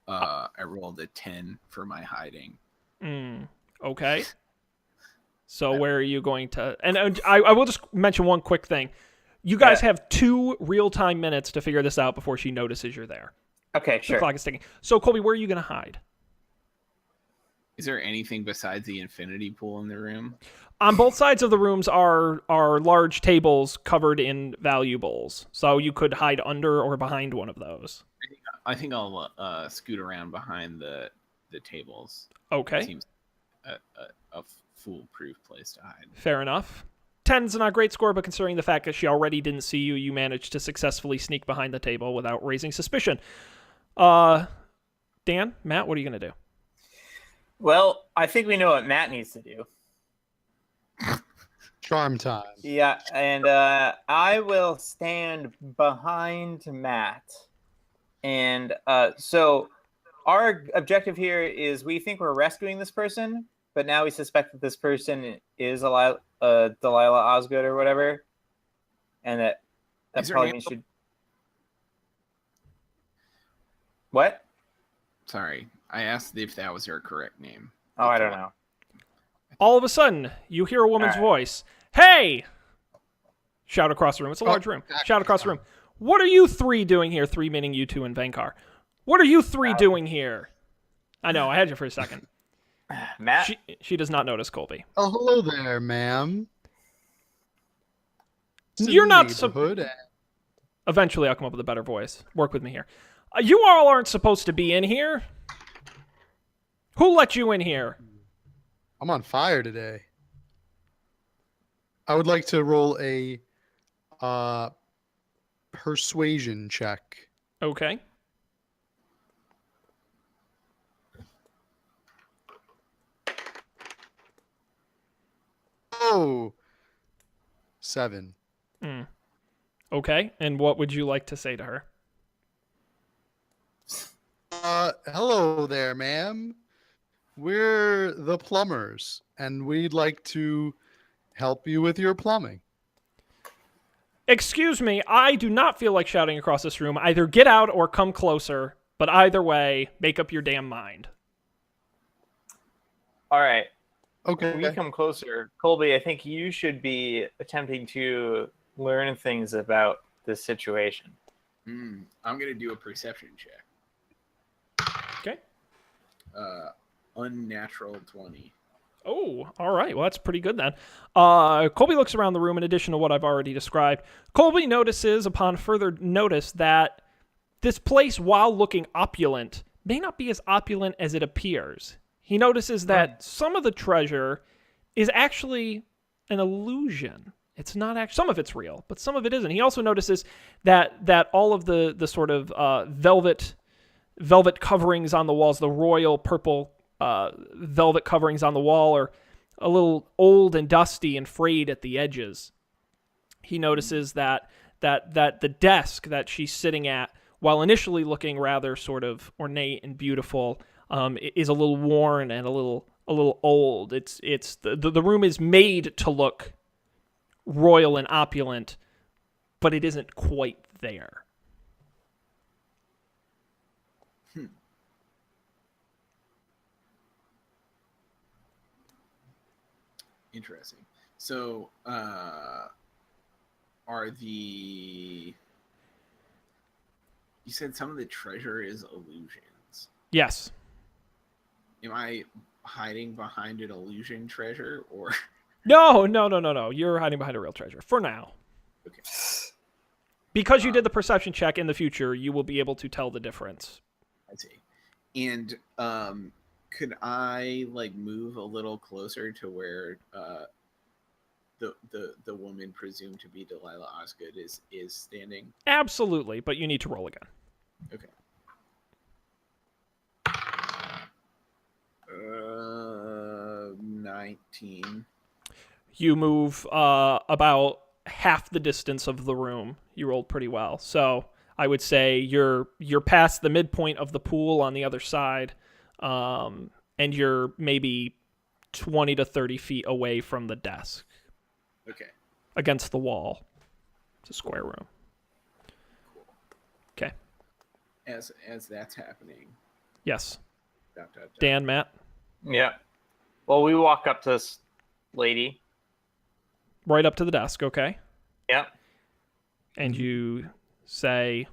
I rolled a 10 for my hiding. Okay. So where are you going to... And I will just mention one quick thing. You guys have 2 real-time minutes to figure this out before she notices you're there. Okay, sure. The clock is ticking. So, Colby, where are you going to hide? Is there anything besides the infinity pool in the room? On both sides of the rooms are large tables covered in valuables. So you could hide under or behind one of those. I think I'll scoot around behind the tables. Okay. Seems a foolproof place to hide. Fair enough. 10's not a great score, but considering the fact that she already didn't see you, you managed to successfully sneak behind the table without raising suspicion. Dan, Matt, what are you going to do? Well, I think we know what Matt needs to do. Charm time. Yeah, and I will stand behind Matt. And so our objective here is we think we're rescuing this person, but now we suspect that this person is Delilah Osgood or whatever. And that probably means should... What? Sorry, I asked if that was her correct name. Oh, I don't know. All of a sudden, you hear a woman's voice. Hey! Shout across the room. It's a large room. Shout across the room. What are you 3 doing here? 3 meaning you 2 and Vankar. What are you 3 doing here? I know, I had you for a second. Matt? She does not notice Colby. Oh, hello there, ma'am. You're not... neighborhood. Eventually, I'll come up with a better voice. Work with me here. You all aren't supposed to be in here. Who let you in here? I'm on fire today. I would like to roll a persuasion check. Okay. Oh, 7. Okay, and what would you like to say to her? Hello there, ma'am. We're the plumbers, and we'd like to help you with your plumbing. Excuse me, I do not feel like shouting across this room. Either get out or come closer, but either way, make up your damn mind. All right. Okay. When we come closer, Colby, I think you should be attempting to learn things about this situation. I'm going to do a perception check. Okay. Unnatural 20. Oh, all right. Well, that's pretty good then. Colby looks around the room in addition to what I've already described. Colby notices upon further notice that this place, while looking opulent, may not be as opulent as it appears. He notices that some of the treasure is actually an illusion. It's not actually, some of it's real, but some of it isn't. He also notices that all of the sort of velvet coverings on the walls, the royal purple velvet coverings on the wall, are a little old and dusty and frayed at the edges. He notices that the desk that she's sitting at, while initially looking rather sort of ornate and beautiful, is a little worn and a little old. It's the room is made to look royal and opulent, but it isn't quite there. Interesting. So, you said some of the treasure is illusions. Yes. Am I hiding behind an illusion treasure, or? No. You're hiding behind a real treasure for now. Okay. Because you did the perception check, in the future, you will be able to tell the difference. I see. And could I move a little closer to where the woman presumed to be Delilah Osgood is standing? Absolutely, but you need to roll again. Okay. 19. You move about half the distance of the room. You rolled pretty well. So I would say you're past the midpoint of the pool on the other side, and you're maybe 20 to 30 feet away from the desk. Okay. Against the wall. It's a square room. Cool. Okay. As that's happening. Yes. Dot. Dan, Matt? Yeah. Well, we walk up to this lady. Right up to the desk, okay? Yep. And you say...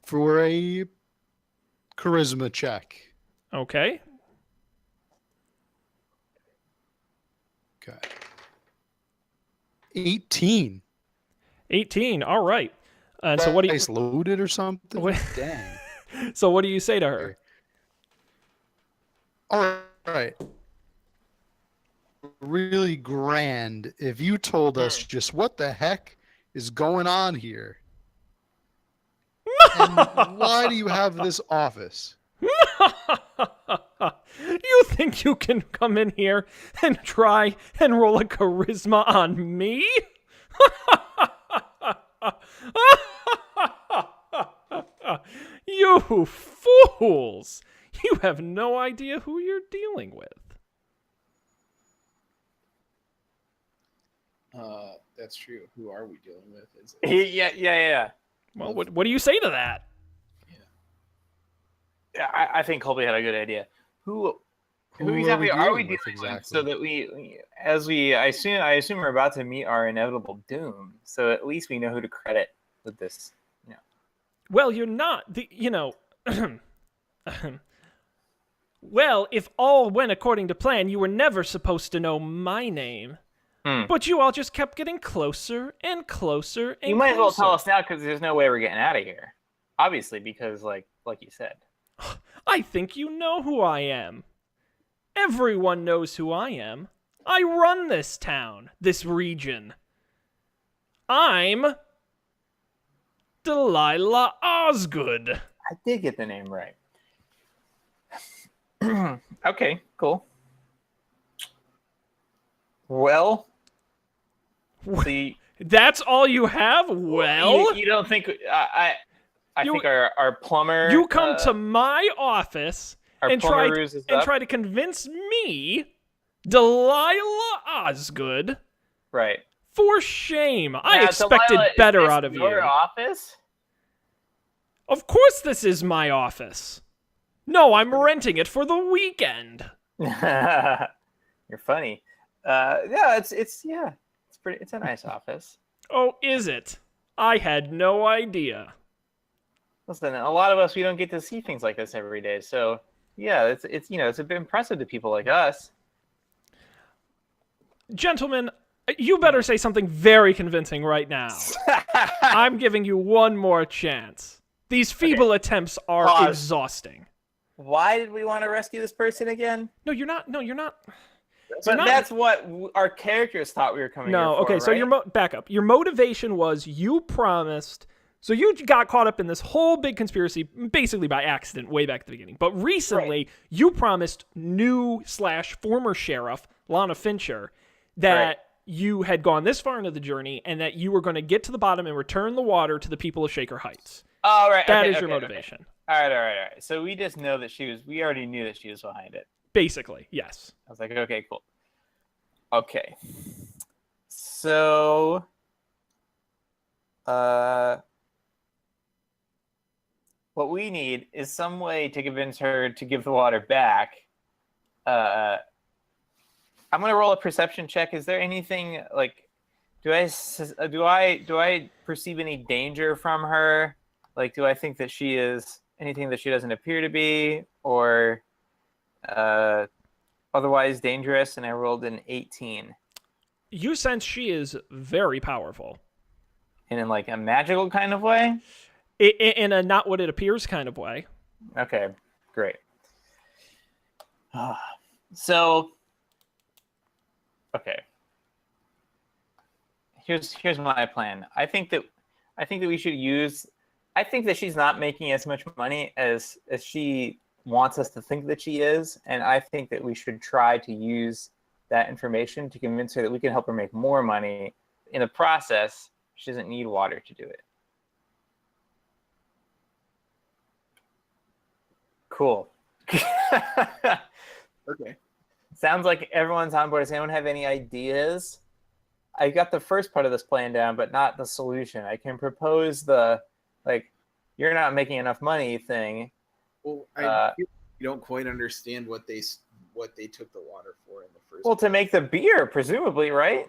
For a charisma check. Okay. Okay. 18. 18, all right. And so what do you... Dice loaded or something? What- Dang. So what do you say to her? All right. Really grand if you told us just what the heck is going on here. And why do you have this office? You think you can come in here and try and roll a charisma on me? You fools! You have no idea who you're dealing with. That's true. Who are we dealing with? Is Yeah. Well, what do you say to that? Yeah, I think Colby had a good idea. Who exactly are we dealing with? So that I assume we're about to meet our inevitable doom. So at least we know who to credit with this. Yeah. Well, you're not. Well, if all went according to plan, you were never supposed to know my name. But you all just kept getting closer and closer and You might as well closer. tell us now, because there's no way we're getting out of here. Obviously, because like you said. I think you know who I am. Everyone knows who I am. I run this town, this region. I'm Delilah Osgood. I did get the name right. Okay, cool. Well, see, that's all you have? Well, you don't think I think our plumber? You come to my office and try to convince me, Delilah Osgood. Right. For shame. I expected Delilah, better out of you. Your office? Of course this is my office. No, I'm renting it for the weekend. You're funny. Yeah, it's a nice office. Oh, is it? I had no idea. Listen, a lot of us, we don't get to see things like this every day. So yeah, it's a bit impressive to people like us. Gentlemen, you better say something very convincing right now. I'm giving you one more chance. These feeble attempts are exhausting. Why did we want to rescue this person again? No, you're not. So But that's what our characters thought we were coming here for, okay, so right? back up. Your motivation was you promised. So you got caught up in this whole big conspiracy, basically by accident, way back at the beginning. But recently, you promised new/former sheriff Lana Fincher that you had gone this far into the journey and that you were going to get to the bottom and return the water to the people of Shaker Heights. Oh, right. That is your motivation. Okay. All right. So we just know that we already knew that she was behind it. Basically, yes. I was like, okay, cool. Okay. So, what we need is some way to convince her to give the water back. I'm gonna roll a perception check. Is there anything like, do I perceive any danger from her? Like, do I think that she is anything that she doesn't appear to be, or otherwise dangerous? And I rolled an 18. You sense she is very powerful. And in like a magical kind of way? In a not what it appears kind of way. Okay, great. So, okay. Here's my plan. I think that we should use. I think that she's not making as much money as she wants us to think that she is, and I think that we should try to use that information to convince her that we can help her make more money. In the process, she doesn't need water to do it. Cool. Okay. Sounds like everyone's on board. Does anyone have any ideas? I got the first part of this plan down, but not the solution. I can propose the, like, you're not making enough money thing. Well, you don't quite understand what they took the water for in the first. Well, to make the beer, presumably, right?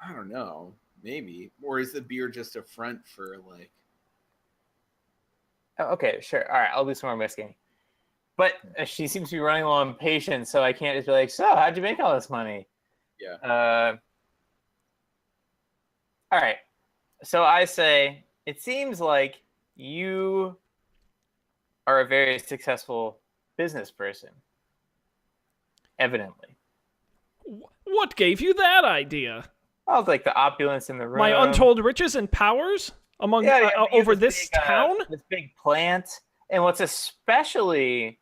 I don't know. Maybe. Or is the beer just a front for like? Oh, okay, sure. All right, I'll do some more whisking. But she seems to be running low on patience, so I can't just be like, so how'd you make all this money? Yeah. All right. So I say, it seems like you are a very successful business person. Evidently. What gave you that idea? I was like the opulence in the room. My untold riches and powers among over this town? This big plant. And what's especially,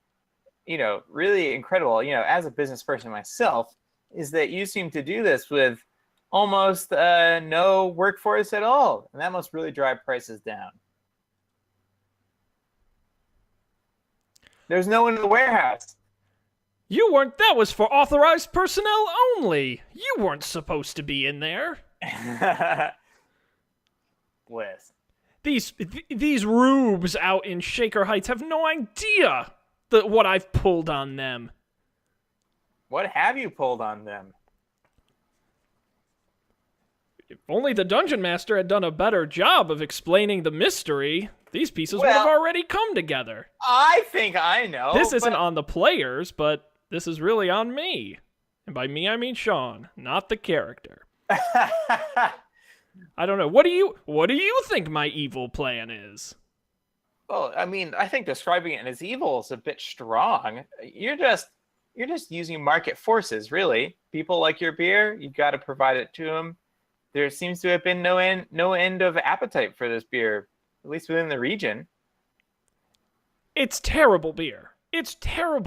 really incredible, as a business person myself, is that you seem to do this with almost no workforce at all. And that must really drive prices down. There's no one in the warehouse. You weren't. That was for authorized personnel only. You weren't supposed to be in there. Bliss. These rubes out in Shaker Heights have no idea what I've pulled on them. What have you pulled on them? If only the dungeon master had done a better job of explaining the mystery, these pieces would have already come together. I think I know. This isn't on the players, but this is really on me. And by me, I mean Sean, not the character. I don't know. What do you think my evil plan is? Well, I mean, I think describing it as evil is a bit strong. You're just using market forces, really. People like your beer, you got to provide it to them. There seems to have been no end of appetite for this beer, at least within the region. It's terrible beer. It's awful.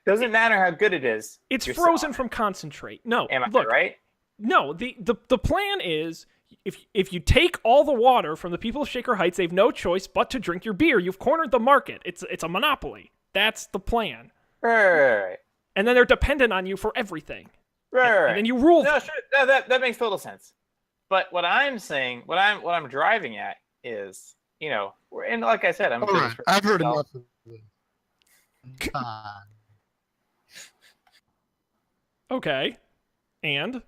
Doesn't matter how good it is. It's frozen from concentrate. No, am I look, right? No, the plan is if you take all the water from the people of Shaker Heights, they have no choice but to drink your beer. You've cornered the market. It's a monopoly. That's the plan. Right. And then they're dependent on you for everything. Right. And then you rule. No, sure. No, that makes total sense. But what I'm saying, what I'm driving at is, and like I said, all right. I've heard enough of this. Okay. And?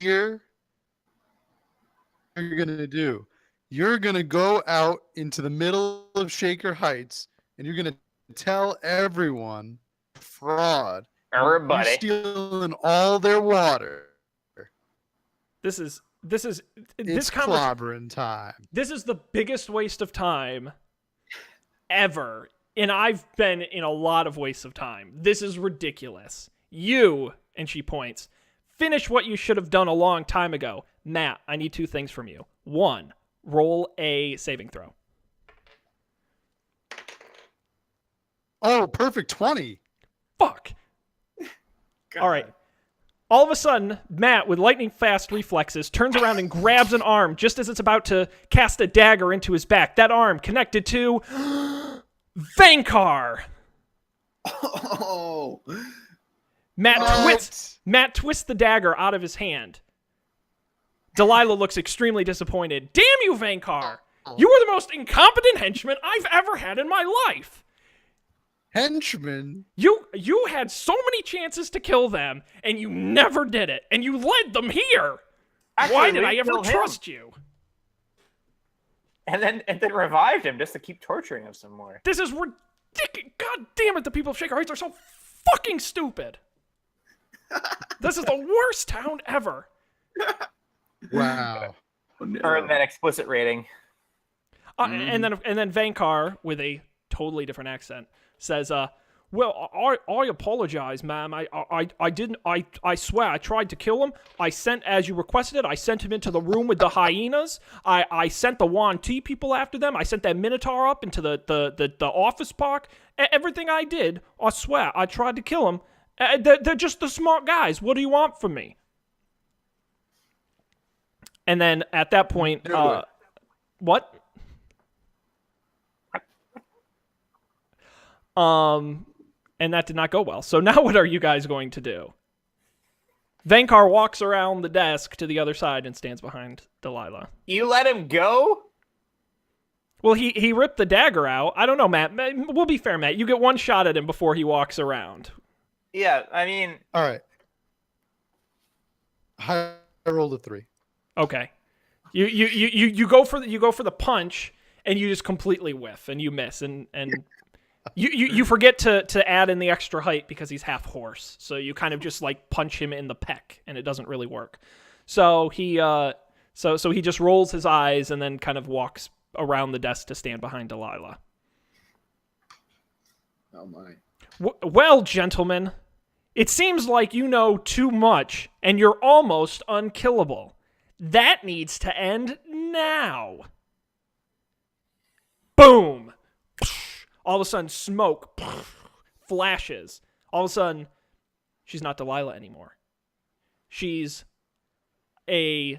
Here, what you're going to do? You're going to go out into the middle of Shaker Heights, and you're going to tell everyone fraud. Everybody. You're stealing all their water. This is It's clobbering time. This is the biggest waste of time ever. and I've been in a lot of wastes of time. This is ridiculous. You, and she points, finish what you should have done a long time ago. Matt, I need 2 things from you. 1, roll a saving throw. Oh, perfect 20. Fuck. God. All right. All of a sudden, Matt, with lightning fast reflexes, turns around and grabs an arm just as it's about to cast a dagger into his back. That arm connected to Vankar. Oh. Matt twists the dagger out of his hand. Delilah looks extremely disappointed. Damn you, Vankar! You were the most incompetent henchman I've ever had in my life. Henchman? You had so many chances to kill them, and you never did it, and you led them here. Actually, Why did we I ever killed him. trust you? And then revived him just to keep torturing him some more. This is ridiculous. God damn it, the people of Shaker Heights are so fucking stupid. This is the worst town ever. Wow. Oh, no. Earn that explicit rating. And then Vankar, with a totally different accent, says, well, I apologize, ma'am. I didn't. I swear, I tried to kill him. I sent, as you requested it, I sent him into the room with the hyenas. I sent the Wan T people after them. I sent that Minotaur up into the office park. Everything I did, I swear, I tried to kill him. They're just the smart guys. What do you want from me? And then at that point, what? And that did not go well. So now what are you guys going to do? Vankar walks around the desk to the other side and stands behind Delilah. You let him go? Well, he ripped the dagger out. I don't know, Matt. We'll be fair, Matt. You get 1 shot at him before he walks around. Yeah, I mean... All right. I rolled a 3. Okay. You go for the punch and you just completely whiff and you miss and you forget to add in the extra height because he's half horse. So you kind of just like punch him in the pec and it doesn't really work. So he so he just rolls his eyes and then kind of walks around the desk to stand behind Delilah. Oh my. Well, gentlemen, it seems like you know too much and you're almost unkillable. That needs to end now. Boom. All of a sudden, smoke flashes. All of a sudden, she's not Delilah anymore. She's a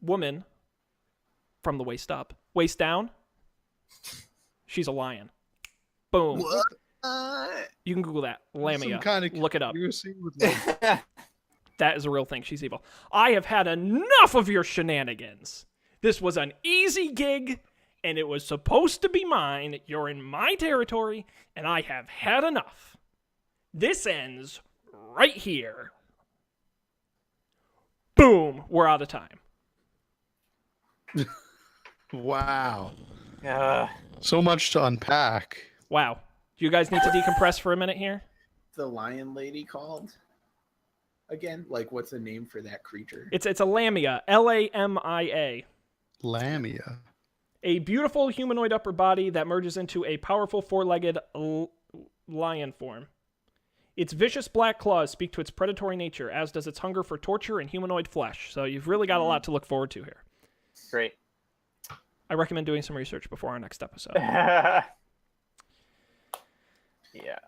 woman from the waist up. Waist down, she's a lion. Boom. What? You can Google that. Lamia. Some kind of Look it up. conspiracy with, like, That is a real thing. She's evil. I have had enough of your shenanigans. This was an easy gig, and it was supposed to be mine. You're in my territory, and I have had enough. This ends right here. Boom. We're out of time. wow. Uh, So much to unpack. Wow. Do you guys need to decompress for a minute here? The lion lady called? Again, like what's the name for that creature? It's a Lamia. Lamia. Lamia. A beautiful humanoid upper body that merges into a powerful four-legged lion form. Its vicious black claws speak to its predatory nature, as does its hunger for torture and humanoid flesh. So you've really got a lot to look forward to here. great. I recommend doing some research before our next episode. Yeah.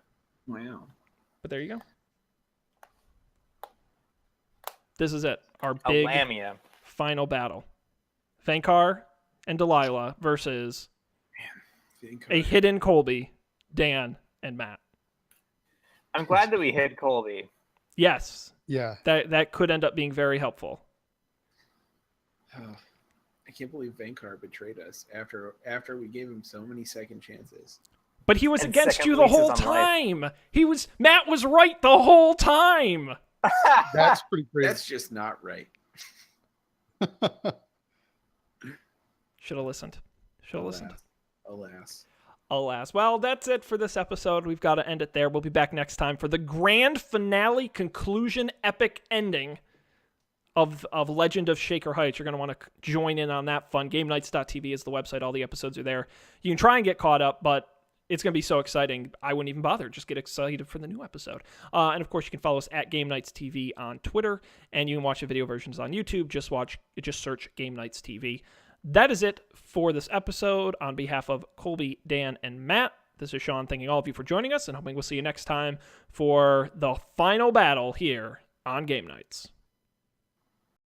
Wow. But there you go. This is it. Our A big lamia. final battle. Vankar and Delilah versus a hidden Colby, Dan, and Matt. I'm glad that we hid Colby. Yes, Yeah. that could end up being very helpful. Oh, I can't believe Vankar betrayed us after we gave him so many second chances. But he was And against second you the whole leases on life. time. Matt was right the whole time. That's pretty crazy. That's just not right. Should have listened. Alas. Alas. Well, that's it for this episode. We've got to end it there. We'll be back next time for the grand finale, conclusion, epic ending of Legend of Shaker Heights. You're going to want to join in on that fun. GameNights.tv is the website. All the episodes are there. You can try and get caught up, but it's going to be so exciting. I wouldn't even bother. Just get excited for the new episode. And of course, you can follow us at Game Nights TV on Twitter, and you can watch the video versions on YouTube. Just search Game Nights TV. That is it for this episode. On behalf of Colby, Dan, and Matt, this is Sean thanking all of you for joining us, and hoping we'll see you next time for the final battle here on Game Nights.